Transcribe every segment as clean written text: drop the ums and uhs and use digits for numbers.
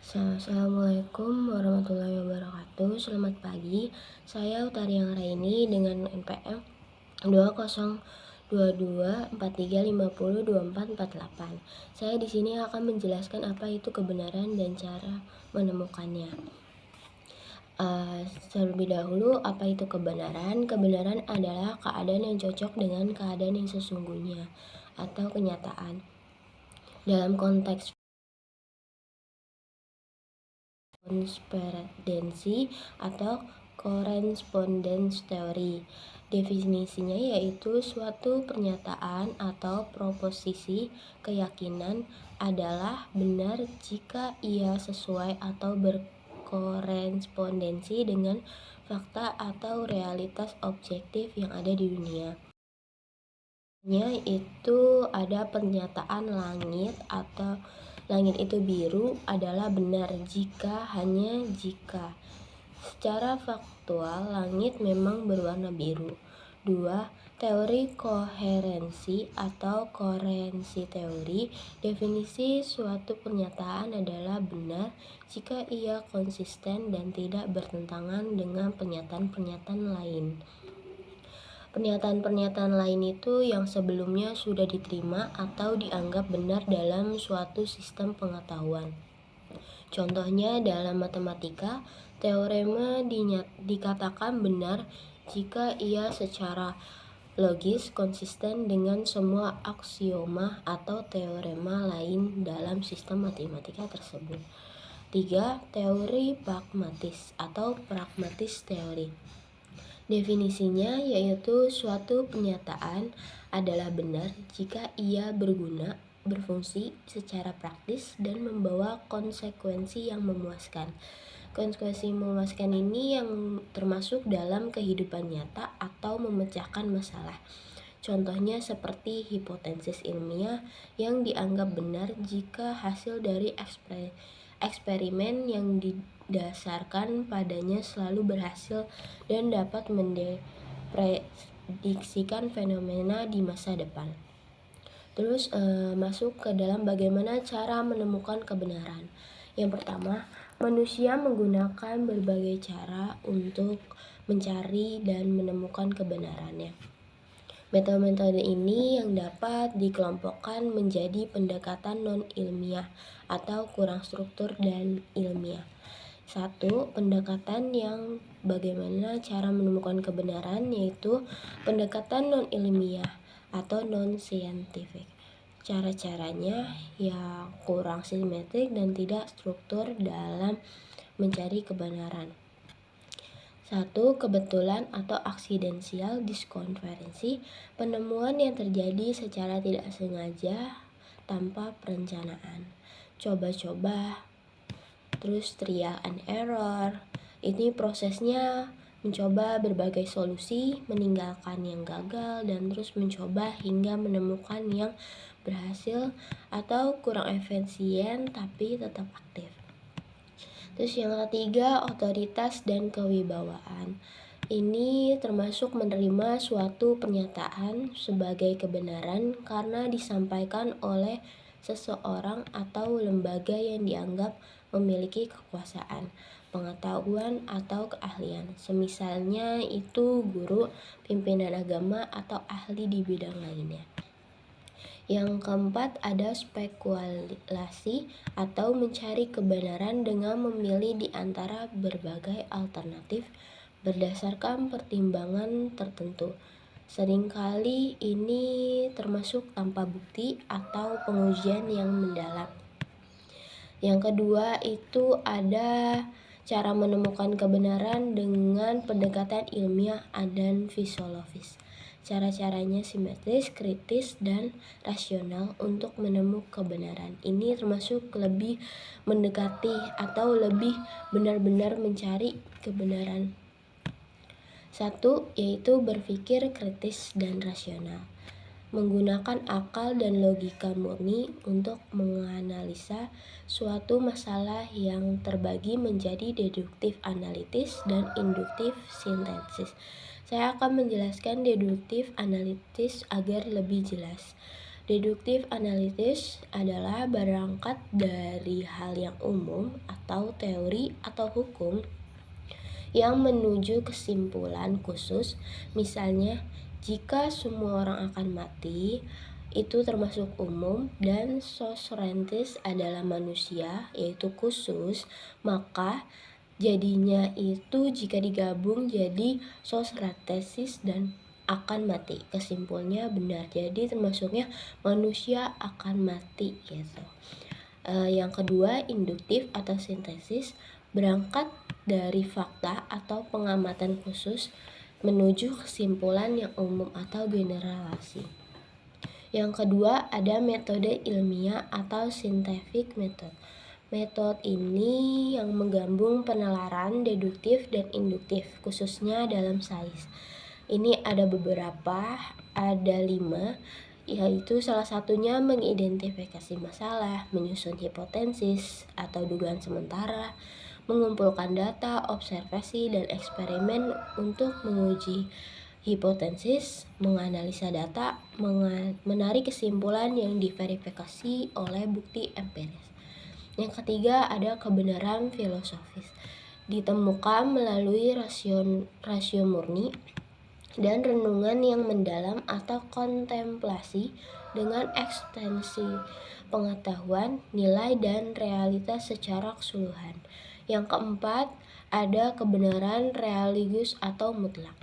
Assalamualaikum warahmatullahi wabarakatuh. Selamat pagi. Saya Utariang Raini dengan NPM 202243502448. Saya di sini akan menjelaskan apa itu kebenaran dan cara menemukannya. Terlebih dahulu, apa itu kebenaran? Kebenaran adalah keadaan yang cocok dengan keadaan yang sesungguhnya atau kenyataan. Dalam konteks korespondensi atau correspondence theory. Definisinya yaitu suatu pernyataan atau proposisi keyakinan adalah benar jika ia sesuai atau berkorespondensi dengan fakta atau realitas objektif yang ada di dunia. Itu ada pernyataan langit itu biru adalah benar hanya jika secara faktual langit memang berwarna biru. 2. Teori koherensi atau koherensi teori. Definisi suatu pernyataan adalah benar jika ia konsisten dan tidak bertentangan dengan pernyataan-pernyataan lain. Pernyataan-pernyataan lain itu yang sebelumnya sudah diterima atau dianggap benar dalam suatu sistem pengetahuan. Contohnya dalam matematika, teorema dikatakan benar jika ia secara logis konsisten dengan semua aksioma atau teorema lain dalam sistem matematika tersebut. 3. Teori pragmatis atau pragmatis teori. Definisinya yaitu suatu pernyataan adalah benar jika ia berfungsi secara praktis dan membawa konsekuensi yang memuaskan. Konsekuensi memuaskan ini yang termasuk dalam kehidupan nyata atau memecahkan masalah. Contohnya seperti hipotesis ilmiah yang dianggap benar jika hasil dari eksperimen yang didasarkan padanya selalu berhasil dan dapat mendeprediksikan fenomena di masa depan. Terus masuk ke dalam bagaimana cara menemukan kebenaran. Yang pertama, manusia menggunakan berbagai cara untuk mencari dan menemukan kebenarannya. Metode-metode ini yang dapat dikelompokkan menjadi pendekatan non-ilmiah atau kurang struktur dan ilmiah. 1. Pendekatan yang bagaimana cara menemukan kebenaran, yaitu pendekatan non-ilmiah atau non-scientific. Cara-caranya yang kurang simetrik dan tidak struktur dalam mencari kebenaran. 1. Kebetulan atau accidental discovery, penemuan yang terjadi secara tidak sengaja tanpa perencanaan. Coba-coba, terus trial and error. Ini prosesnya mencoba berbagai solusi, meninggalkan yang gagal, dan terus mencoba hingga menemukan yang berhasil atau kurang efisien tapi tetap aktif. Terus yang ketiga, otoritas dan kewibawaan. Ini termasuk menerima suatu pernyataan sebagai kebenaran karena disampaikan oleh seseorang atau lembaga yang dianggap memiliki kekuasaan, pengetahuan, atau keahlian. Semisalnya itu guru, pimpinan agama, atau ahli di bidang lainnya. Yang keempat ada spekulasi atau mencari kebenaran dengan memilih di antara berbagai alternatif berdasarkan pertimbangan tertentu. Seringkali ini termasuk tanpa bukti atau pengujian yang mendalam. Yang kedua itu ada cara menemukan kebenaran dengan pendekatan ilmiah dan filosofis. Cara-caranya simetris, kritis, dan rasional untuk menemukan kebenaran. Ini termasuk lebih mendekati atau lebih benar-benar mencari kebenaran. 1. Yaitu berpikir kritis dan rasional. Menggunakan akal dan logika murni untuk menganalisa suatu masalah yang terbagi menjadi deduktif analitis dan induktif sintesis. Saya akan menjelaskan deduktif analitis agar lebih jelas. Deduktif analitis adalah berangkat dari hal yang umum atau teori atau hukum yang menuju kesimpulan khusus. Misalnya, jika semua orang akan mati, itu termasuk umum, dan sosrentis adalah manusia, yaitu khusus, maka jadinya itu jika digabung jadi sosratesis dan akan mati. Kesimpulannya benar, jadi termasuknya manusia akan mati gitu. Yang kedua, induktif atau sintesis, berangkat dari fakta atau pengamatan khusus menuju kesimpulan yang umum atau generalisasi. Yang kedua, ada metode ilmiah atau scientific method. Metode ini yang menggabung penalaran deduktif dan induktif, khususnya dalam sains. Ini ada beberapa, ada 5, yaitu salah satunya mengidentifikasi masalah, menyusun hipotesis atau dugaan sementara, mengumpulkan data, observasi, dan eksperimen untuk menguji hipotesis, menganalisa data, menarik kesimpulan yang diverifikasi oleh bukti empiris. Yang ketiga, ada kebenaran filosofis, ditemukan melalui rasio murni dan renungan yang mendalam atau kontemplasi dengan ekstensi pengetahuan, nilai, dan realitas secara keseluruhan. Yang keempat, ada kebenaran religius atau mutlak.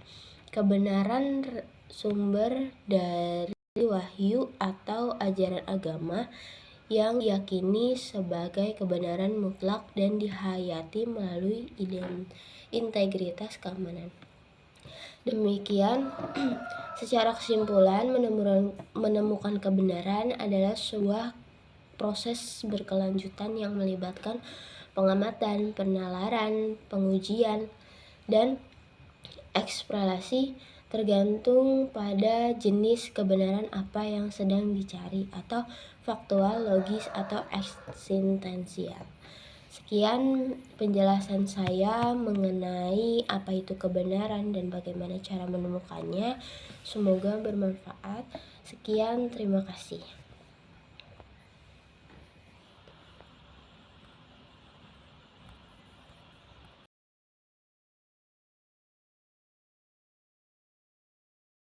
Kebenaran sumber dari wahyu atau ajaran agama yang diyakini sebagai kebenaran mutlak dan dihayati melalui integritas keamanan. Demikian, secara kesimpulan, menemukan kebenaran adalah sebuah proses berkelanjutan yang melibatkan pengamatan, penalaran, pengujian, dan eksplorasi, tergantung pada jenis kebenaran apa yang sedang dicari, atau faktual, logis, atau eksistensial. Sekian penjelasan saya mengenai apa itu kebenaran dan bagaimana cara menemukannya. Semoga bermanfaat. Sekian, terima kasih.